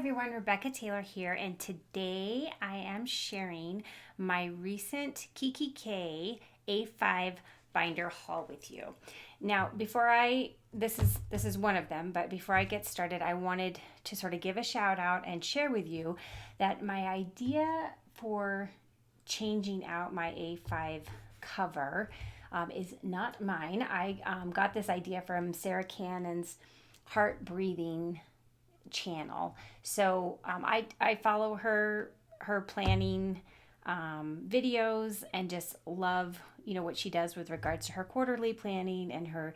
everyone, Rebecca Taylor here, and today I am sharing my recent kikki.K A5 binder haul with you. Now, this is one of them, but before I get started, I wanted to sort of give a shout out and share with you that my idea for changing out my A5 cover is not mine. I got this idea from Sarah Cannon's Heart Breathing channel. So I follow her planning videos and just love what she does with regards to her quarterly planning and her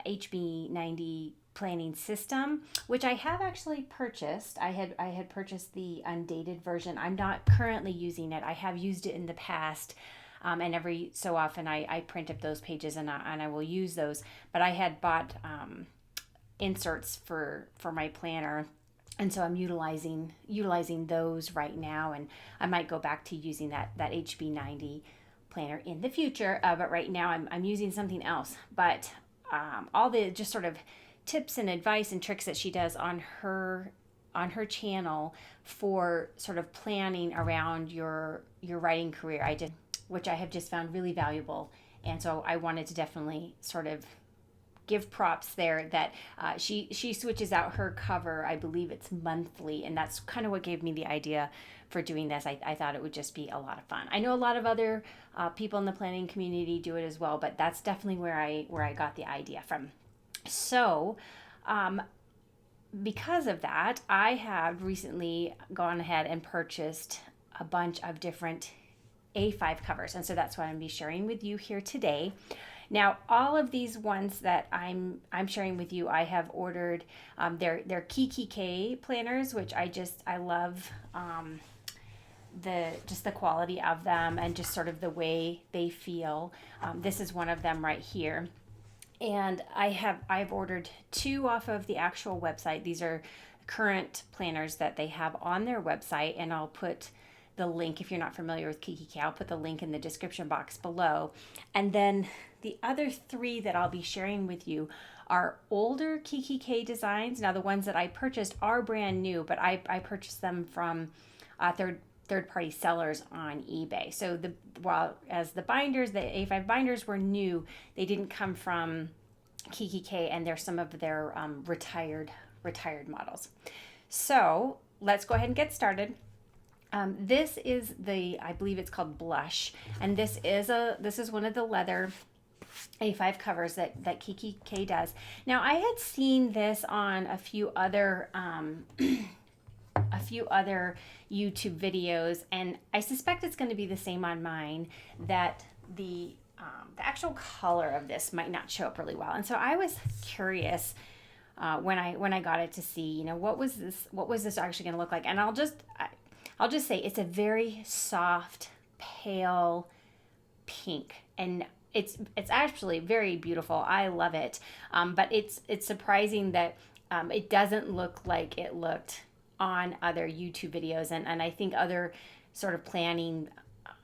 HB90 planning system, which I have actually purchased. I had purchased the undated version. I'm not currently using it. I have used it in the past. And every so often I print up those pages and I will use those. But I had bought inserts for my planner, and so I'm utilizing those right now, and I might go back to using that HB90 planner in the future, but right now I'm using something else. But all the just sort of tips and advice and tricks that she does on her channel for sort of planning around your writing career, which I have just found really valuable. And so I wanted to definitely sort of give props there that she switches out her cover. I believe it's monthly, and that's kind of what gave me the idea for doing this. I thought it would just be a lot of fun. I know a lot of other people in the planning community do it as well, but that's definitely where I got the idea from. So because of that, I have recently gone ahead and purchased a bunch of different A5 covers, and so that's what I'm going to be sharing with you here today. Now, all of these ones that I'm sharing with you, I have ordered. They're kikki.K planners, which I love the quality of them and just sort of the way they feel. This is one of them right here, and I've ordered two off of the actual website. These are current planners that they have on their website, and I'll put the link, if you're not familiar with kikki.K, I'll put the link in the description box below. And then the other three that I'll be sharing with you are older kikki.K designs. Now, the ones that I purchased are brand new, but I purchased them from third-party sellers on eBay. So as the binders, the A5 binders were new, they didn't come from kikki.K, and they're some of their retired models. So let's go ahead and get started. This is I believe it's called Blush, and this is one of the leather A5 covers that kikki.K does. Now, I had seen this on a few other YouTube videos, and I suspect it's going to be the same on mine, that the actual color of this might not show up really well. And so I was curious when I got it to see, what was this actually going to look like. And I'll just say it's a very soft, pale pink, and it's actually very beautiful. I love it, but it's surprising that it doesn't look like it looked on other YouTube videos, and I think other sort of planning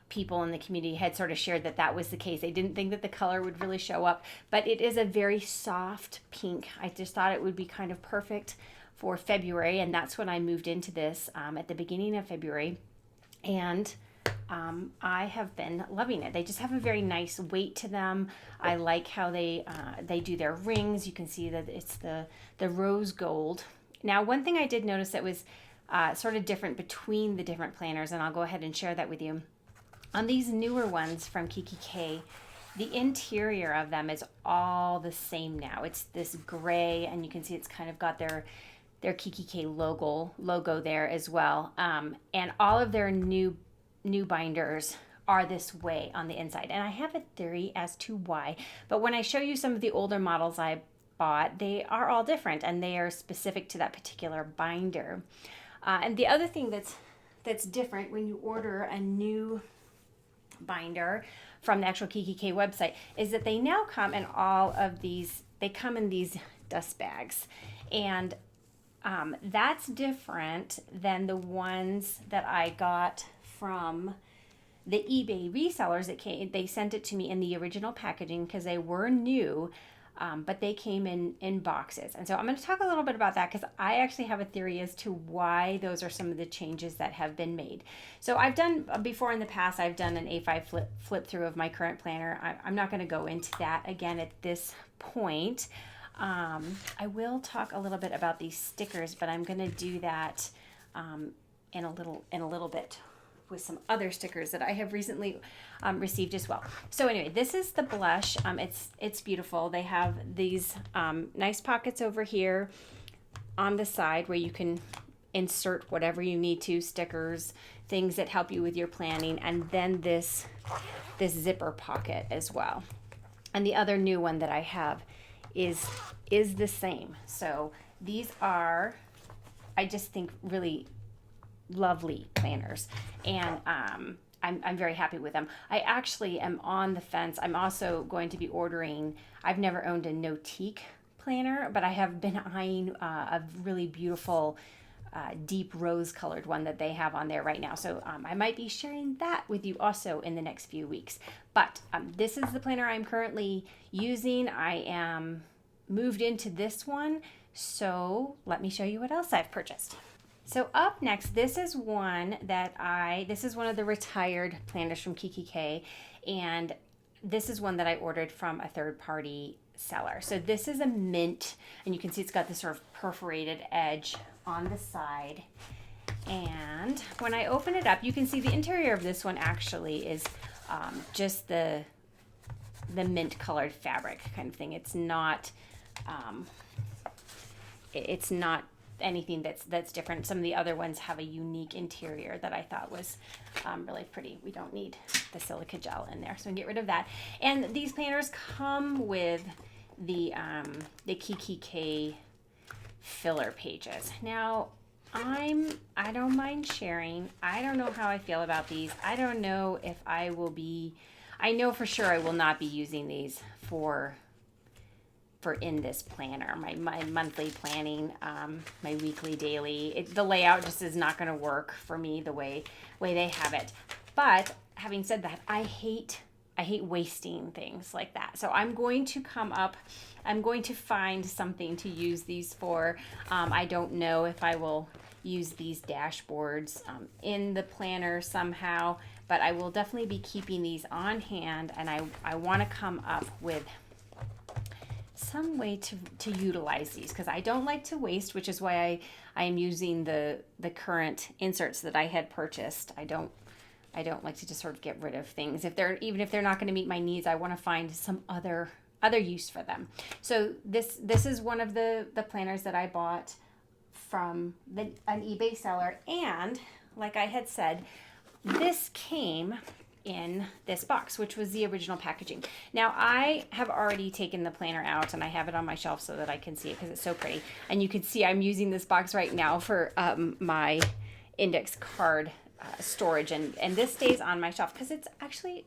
people in the community had sort of shared that was the case. They didn't think that the color would really show up, but it is a very soft pink. I just thought it would be kind of perfect for February, and that's when I moved into this at the beginning of February, and I have been loving it. They just have a very nice weight to them. I like how they do their rings. You can see that it's the rose gold. Now, one thing I did notice that was sort of different between the different planners, and I'll go ahead and share that with you. On these newer ones from kikki.K, the interior of them is all the same now. It's this gray, and you can see it's kind of got their kikki.K logo there as well. And all of their new binders are this way on the inside. And I have a theory as to why. But when I show you some of the older models I bought, they are all different, and they are specific to that particular binder. And the other thing that's different when you order a new binder from the actual kikki.K website is that they now come in they come in these dust bags. And that's different than the ones that I got from the eBay resellers. They sent it to me in the original packaging because they were new, but they came in boxes. And so I'm going to talk a little bit about that because I actually have a theory as to why those are some of the changes that have been made. So I've done before in the past, I've done an A5 flip through of my current planner. I'm not going to go into that again at this point. I will talk a little bit about these stickers, but I'm going to do that in a little bit with some other stickers that I have recently received as well. So anyway, this is the blush. It's beautiful. They have these nice pockets over here on the side where you can insert whatever you need to, stickers, things that help you with your planning, and then this zipper pocket as well. And the other new one that I have is the same. So these are, I just think, really lovely planners, and I'm very happy with them. I actually am on the fence. I'm also going to be ordering, I've never owned a Notique planner, but I have been eyeing a really beautiful deep rose colored one that they have on there right now. So I might be sharing that with you also in the next few weeks. But this is the planner I'm currently using. I am moved into this one. So let me show you what else I've purchased. So up next, this is one of the retired planners from kikki.K, and this is one that I ordered from a third-party seller. So this is a mint, and you can see it's got this sort of perforated edge on the side. And when I open it up, you can see the interior of this one actually is just the mint colored fabric kind of thing. It's not anything that's different. Some of the other ones have a unique interior that I thought was really pretty. We don't need the silica gel in there, so we can get rid of that. And these planners come with the kikki.K filler pages. Now, I don't mind sharing. I don't know how I feel about these. I don't know if I know for sure I will not be using these for in this planner, my monthly planning, my weekly, daily. The layout just is not going to work for me the way they have it. But having said that, I hate wasting things like that. So I'm going to find something to use these for. I don't know if I will use these dashboards in the planner somehow, but I will definitely be keeping these on hand, and I want to come up with some way to utilize these, because I don't like to waste, which is why I am using the current inserts that I had purchased. I don't like to just sort of get rid of things. Even if they're not going to meet my needs, I want to find some other use for them. So this is one of the planners that I bought from an eBay seller, and like I had said, this came in this box, which was the original packaging. Now, I have already taken the planner out, and I have it on my shelf so that I can see it because it's so pretty. And you can see I'm using this box right now for my index card storage, and this stays on my shelf because it's actually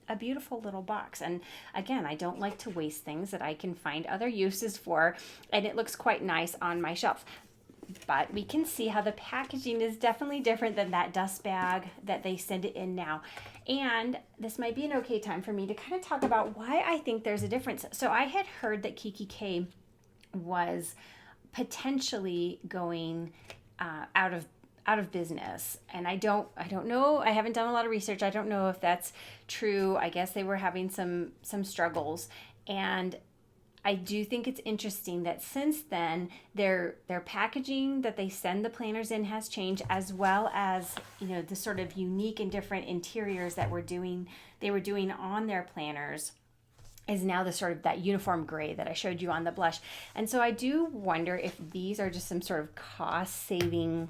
a beautiful little box. And again, I don't like to waste things that I can find other uses for, and it looks quite nice on my shelf. But we can see how the packaging is definitely different than that dust bag that they send it in now. And this might be an okay time for me to kind of talk about why I think there's a difference. So I had heard that kikki.K was potentially going out of business, and I don't know. I haven't done a lot of research. I don't know if that's true. I guess they were having some struggles, and I do think it's interesting that since then their packaging that they send the planners in has changed, as well as, you know, the sort of unique and different interiors that they were doing on their planners is now the sort of that uniform gray that I showed you on the blush. And so I do wonder if these are just some sort of cost saving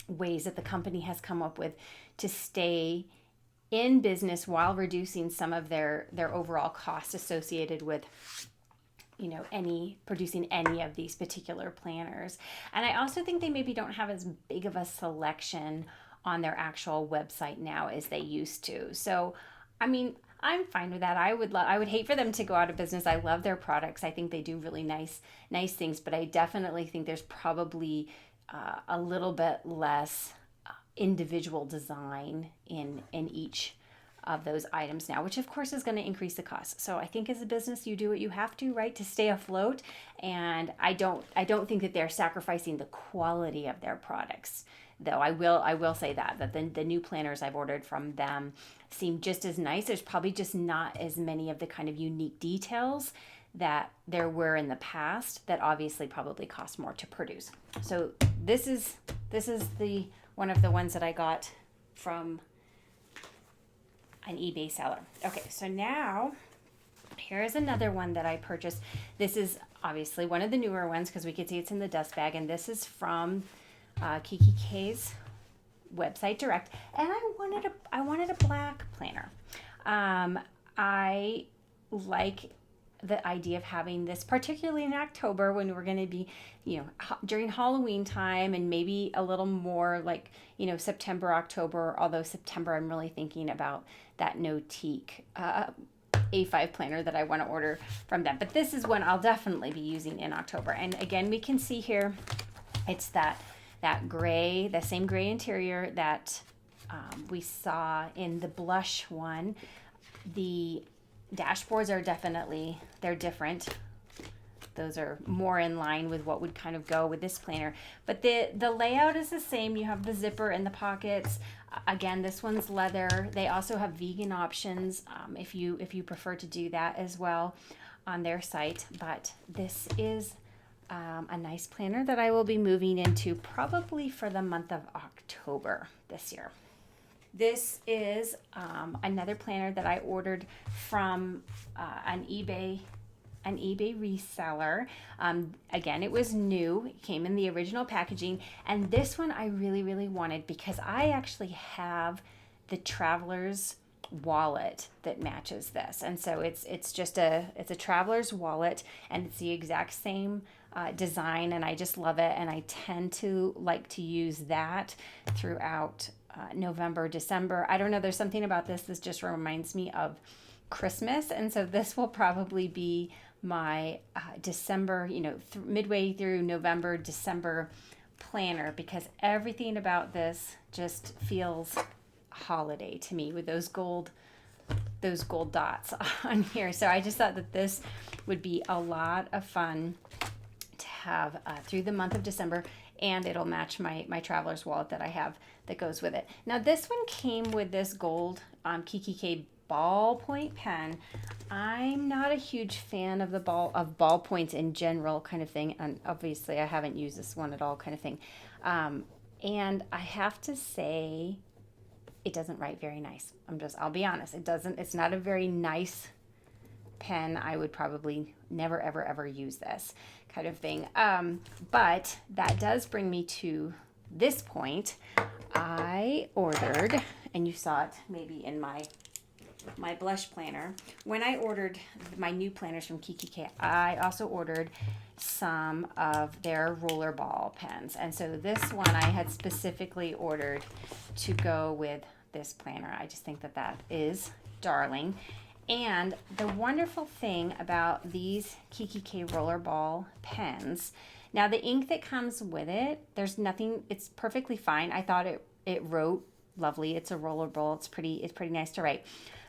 ways that the company has come up with to stay in business while reducing some of their overall costs associated with, you know, producing any of these particular planners. And I also think they maybe don't have as big of a selection on their actual website now as they used to. So, I mean, I'm fine with that. I would hate for them to go out of business. I love their products. I think they do really nice things, but I definitely think there's probably a little bit less individual design in each of those items now, which of course is going to increase the cost. So I think as a business, you do what you have to, right, to stay afloat. And I don't think that they're sacrificing the quality of their products. Though I will say that the new planners I've ordered from them seem just as nice. There's probably just not as many of the kind of unique details that there were in the past that obviously probably cost more to produce. So this is the one of the ones that I got from an eBay seller. Okay, so now here is another one that I purchased. This is obviously one of the newer ones because we could see it's in the dust bag, and this is from kikki's website direct, and I wanted a black planner. I like the idea of having this, particularly in October when we're going to be, during Halloween time, and maybe a little more like, September, October, although September I'm really thinking about that Notique A5 planner that I want to order from them. But this is one I'll definitely be using in October. And again, we can see here, it's that gray, the same gray interior that we saw in the blush one. The dashboards are they're different. Those are more in line with what would kind of go with this planner. But the layout is the same. You have the zipper in the pockets. Again, this one's leather. They also have vegan options if you prefer to do that as well on their site. But this is a nice planner that I will be moving into probably for the month of October this year. This is another planner that I ordered from an eBay reseller. Again, it was new. It came in the original packaging, and this one I really, really wanted because I actually have the Traveler's wallet that matches this, and so it's a Traveler's wallet, and it's the exact same design, and I just love it, and I tend to like to use that throughout November, December. I don't know, there's something about this just reminds me of Christmas, and so this will probably be my December, midway through November, December planner, because everything about this just feels holiday to me with those gold dots on here. So I just thought that this would be a lot of fun to have through the month of December, and it'll match my Traveler's wallet that I have that goes with it. Now this one came with this gold kikki ballpoint pen. I'm not a huge fan of ballpoints in general, kind of thing, and obviously I haven't used this one at all, kind of thing. And I have to say, it doesn't write very nice. I'll be honest. It's not a very nice pen. I would probably never, ever, ever use this kind of thing. But that does bring me to this point. I ordered, and you saw it maybe in my blush planner. When I ordered my new planners from kikki, I also ordered some of their rollerball pens. And so this one I had specifically ordered to go with this planner. I just think that is darling. And the wonderful thing about these kikki rollerball pens, now the ink that comes with it, there's nothing, it's perfectly fine. I thought it wrote lovely. It's a rollerball. It's pretty nice to write.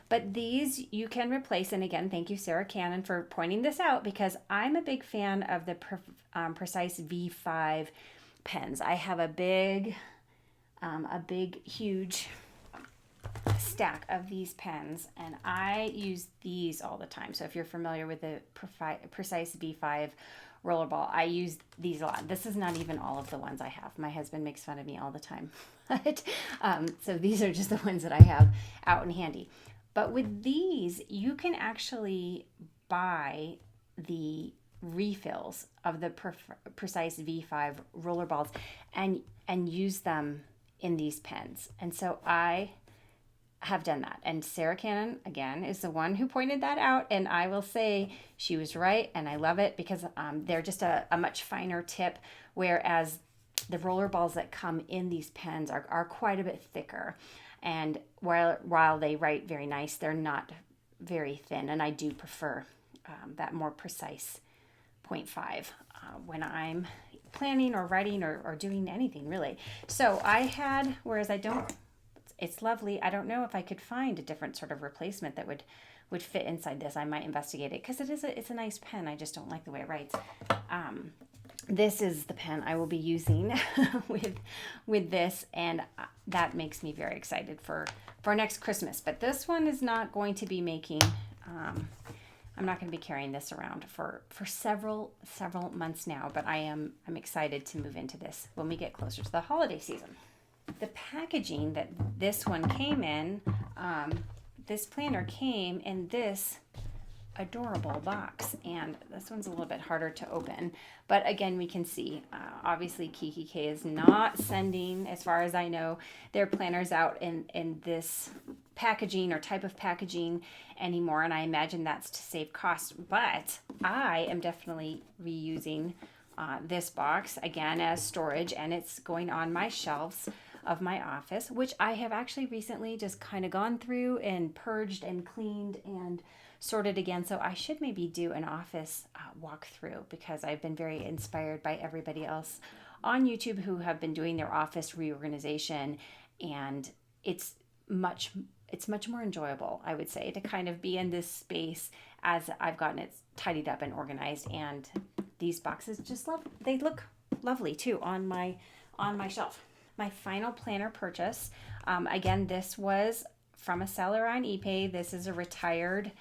But these you can replace, and again, thank you, Sarah Cannon, for pointing this out, because I'm a big fan of the Precise V5 pens. I have a big, huge stack of these pens, and I use these all the time. So if you're familiar with the Precise V5 rollerball, I use these a lot. This is not even all of the ones I have. My husband makes fun of me all the time. But so these are just the ones that I have out and handy. But with these, you can actually buy the refills of the Precise V5 rollerballs and use them in these pens. And so I have done that. And Sarah Cannon, again, is the one who pointed that out. And I will say she was right, and I love it because they're just a much finer tip, whereas the rollerballs that come in these pens are quite a bit thicker. And while they write very nice, they're not very thin. And I do prefer that more precise 0.5 when I'm planning or writing or doing anything really. So I had, whereas I don't, it's lovely. I don't know if I could find a different sort of replacement that would fit inside this. I might investigate it because it's a nice pen. I just don't like the way it writes. This is the pen I will be using with this, and that makes me very excited for next Christmas. But this one is not going to be making. I'm not going to be carrying this around for several months now. But I'm excited to move into this when we get closer to the holiday season. The packaging that this one came in, this planner came in this adorable box, and this one's a little bit harder to open, but again, we can see obviously kikki.K is not sending, as far as I know, their planners out in this packaging or type of packaging anymore, and I imagine that's to save cost. But I am definitely reusing this box again as storage, and it's going on my shelves of my office, which I have actually recently just kind of gone through and purged and cleaned and sorted again. So I should maybe do an office walkthrough, because I've been very inspired by everybody else on YouTube who have been doing their office reorganization, and it's much more enjoyable, I would say, to kind of be in this space as I've gotten it tidied up and organized. And these boxes they look lovely too on my shelf. My final planner purchase, again, this was from a seller on eBay. This is a retired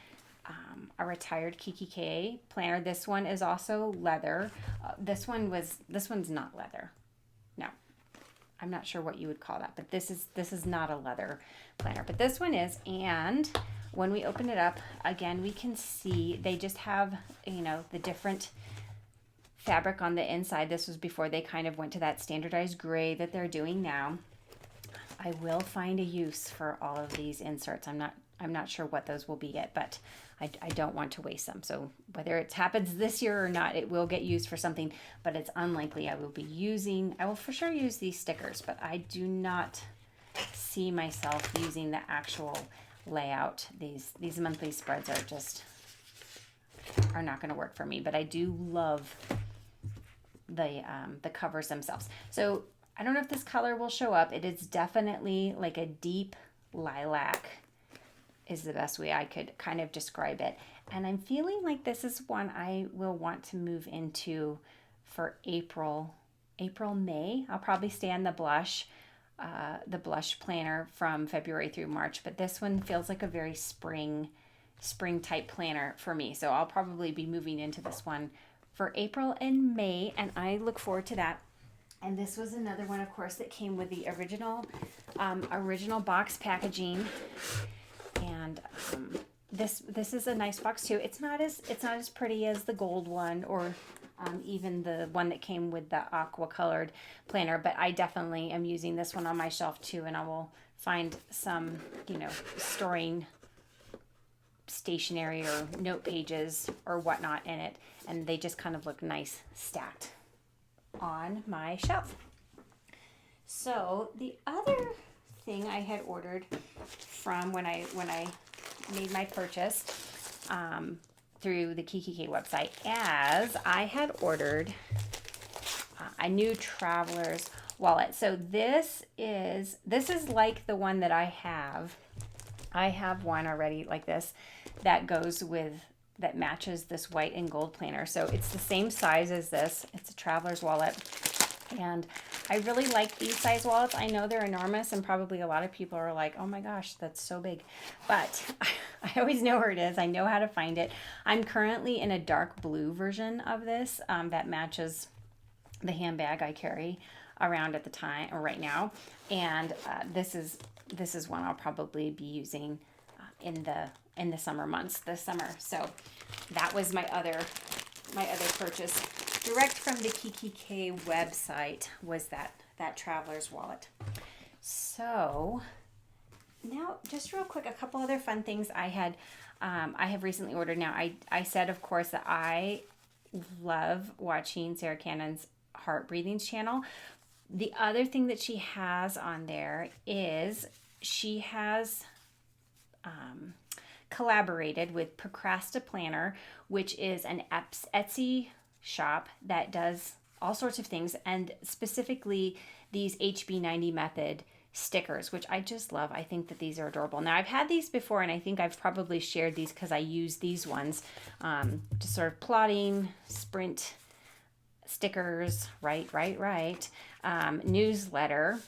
kikki.K planner. This one is also leather. This one's not leather. No, I'm not sure what you would call that, but this is not a leather planner, but this one is. And when we open it up, again, we can see they just have, the different fabric on the inside. This was before they kind of went to that standardized gray that they're doing now. I will find a use for all of these inserts. I'm not sure what those will be yet, but I don't want to waste them. So whether it happens this year or not, it will get used for something, but it's unlikely I will for sure use these stickers, but I do not see myself using the actual layout. These monthly spreads are not going to work for me, but I do love the covers themselves. So I don't know if this color will show up. It is definitely like a deep lilac is the best way I could kind of describe it. And I'm feeling like this is one I will want to move into for April, May. I'll probably stay on the blush planner from February through March, but this one feels like a very spring type planner for me. So I'll probably be moving into this one for April and May, and I look forward to that. And this was another one, of course, that came with the original box packaging. And this is a nice box too. It's not as pretty as the gold one, or even the one that came with the aqua colored planner, but I definitely am using this one on my shelf too, and I will find some, storing stationery or note pages or whatnot in it, and they just kind of look nice stacked on my shelf. So the other thing I had ordered from when I made my purchase through the kikki.K website, as I had ordered a new traveler's wallet. So this is like the one that I have. I have one already like this that matches this white and gold planner. So it's the same size as this. It's a traveler's wallet. And I really like these size wallets. I know they're enormous, and probably a lot of people are like, oh my gosh, that's so big. But I always know where it is. I know how to find it. I'm currently in a dark blue version of this that matches the handbag I carry around at the time, or right now. And this is one I'll probably be using in the summer months this summer. So that was my other purchase direct from the kikki.K website, was that traveler's wallet. So now, just real quick, a couple other fun things I have recently ordered. Now, I said, of course, that I love watching Sarah Cannon's Heart Breathings channel. The other thing that she has on there is she has collaborated with Procrastiplanner, which is an Etsy shop that does all sorts of things, and specifically these HB90 method stickers, which I just love. I think that these are adorable. Now, I've had these before, and I think I've probably shared these because I use these ones, just sort of plotting, sprint stickers, right, newsletter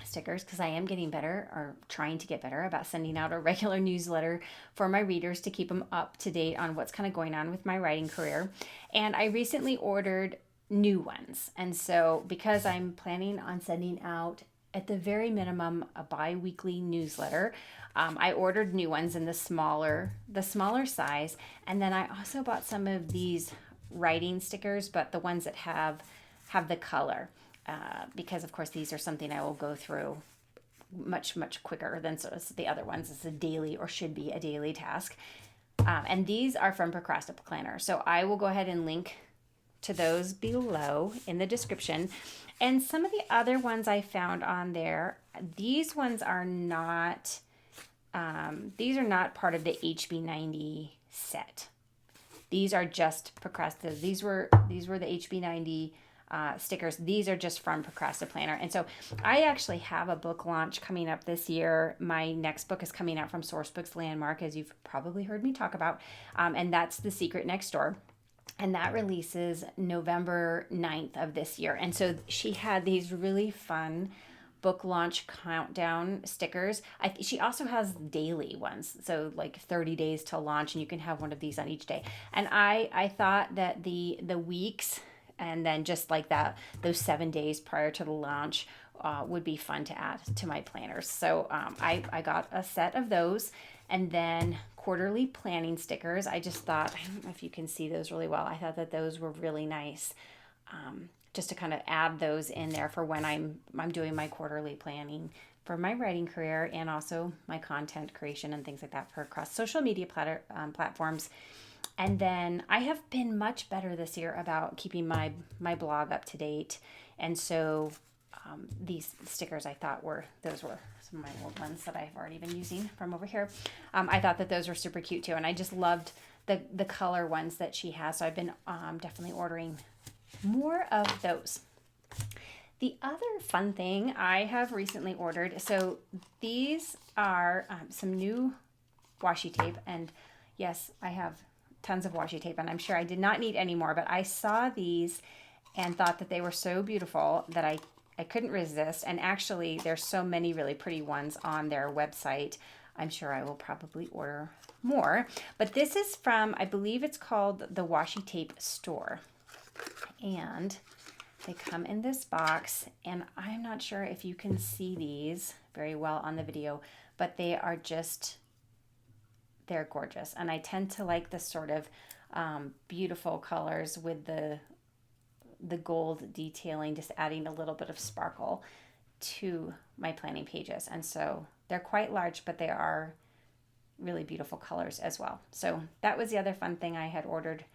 stickers, because I am getting better, or trying to get better about sending out a regular newsletter for my readers to keep them up to date on what's kind of going on with my writing career. And I recently ordered new ones. And so because I'm planning on sending out at the very minimum a bi-weekly newsletter, I ordered new ones in the smaller size. And then I also bought some of these writing stickers, but the ones that have the color, because of course these are something I will go through much quicker than the other ones. It's a daily, or should be a daily task. And these are from Procrastiplanner. So I will go ahead and link to those below in the description. And some of the other ones I found on there, these ones are not, these are not part of the HB90 set. These are just Procrastiplanner. These were the HB90 stickers. These are just from Procrastiplanner. And so I actually have a book launch coming up this year. My next book is coming out from Sourcebooks Landmark, as you've probably heard me talk about. And that's The Secret Next Door. And that releases November 9th of this year. And so she had these really fun book launch countdown stickers. She also has daily ones, so like 30 days to launch, and you can have one of these on each day. And I thought that the weeks, and then just like that, those 7 days prior to the launch would be fun to add to my planners. So I got a set of those. And then quarterly planning stickers. I just thought, I don't know if you can see those really well. I thought that those were really nice, just to kind of add those in there for when I'm doing my quarterly planning for my writing career, and also my content creation and things like that for across social media platforms. And then I have been much better this year about keeping my blog up to date. And so these stickers, I thought those were some of my old ones that I've already been using from over here. I thought that those were super cute too. And I just loved the color ones that she has. So I've been definitely ordering more of those. The other fun thing I have recently ordered, so these are some new washi tape. And yes, I have tons of washi tape, and I'm sure I did not need any more, but I saw these and thought that they were so beautiful that I couldn't resist. And actually, there's so many really pretty ones on their website. I'm sure I will probably order more. But this is from, I believe it's called the Washi Tape Store. And they come in this box. And I'm not sure if you can see these very well on the video, but they are just, they're gorgeous. And I tend to like the sort of beautiful colors with the gold detailing, just adding a little bit of sparkle to my planning pages. And so they're quite large, but they are really beautiful colors as well. So that was the other fun thing I had ordered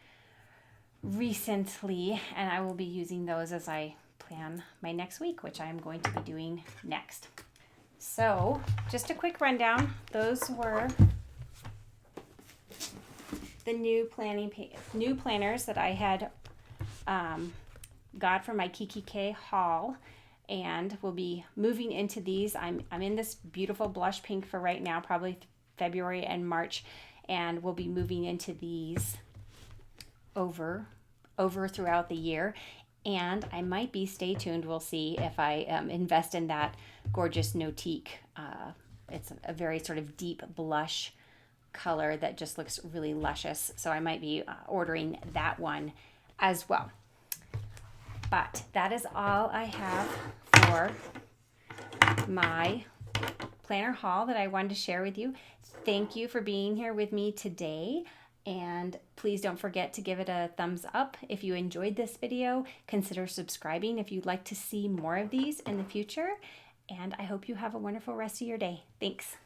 recently, and I will be using those as I plan my next week, which I am going to be doing next. So just a quick rundown. Those were the new planners that I had got from my Kiki K haul, and we'll be moving into these. I'm in this beautiful blush pink for right now, probably February and March, and we'll be moving into these over throughout the year. And I might be, stay tuned, we'll see if I invest in that gorgeous Nautique. It's a very sort of deep blush color that just looks really luscious, so I might be ordering that one as well. But that is all I have for my planner haul that I wanted to share with you. Thank you for being here with me today. And please don't forget to give it a thumbs up if you enjoyed this video. Consider subscribing if you'd like to see more of these in the future. And I hope you have a wonderful rest of your day. Thanks.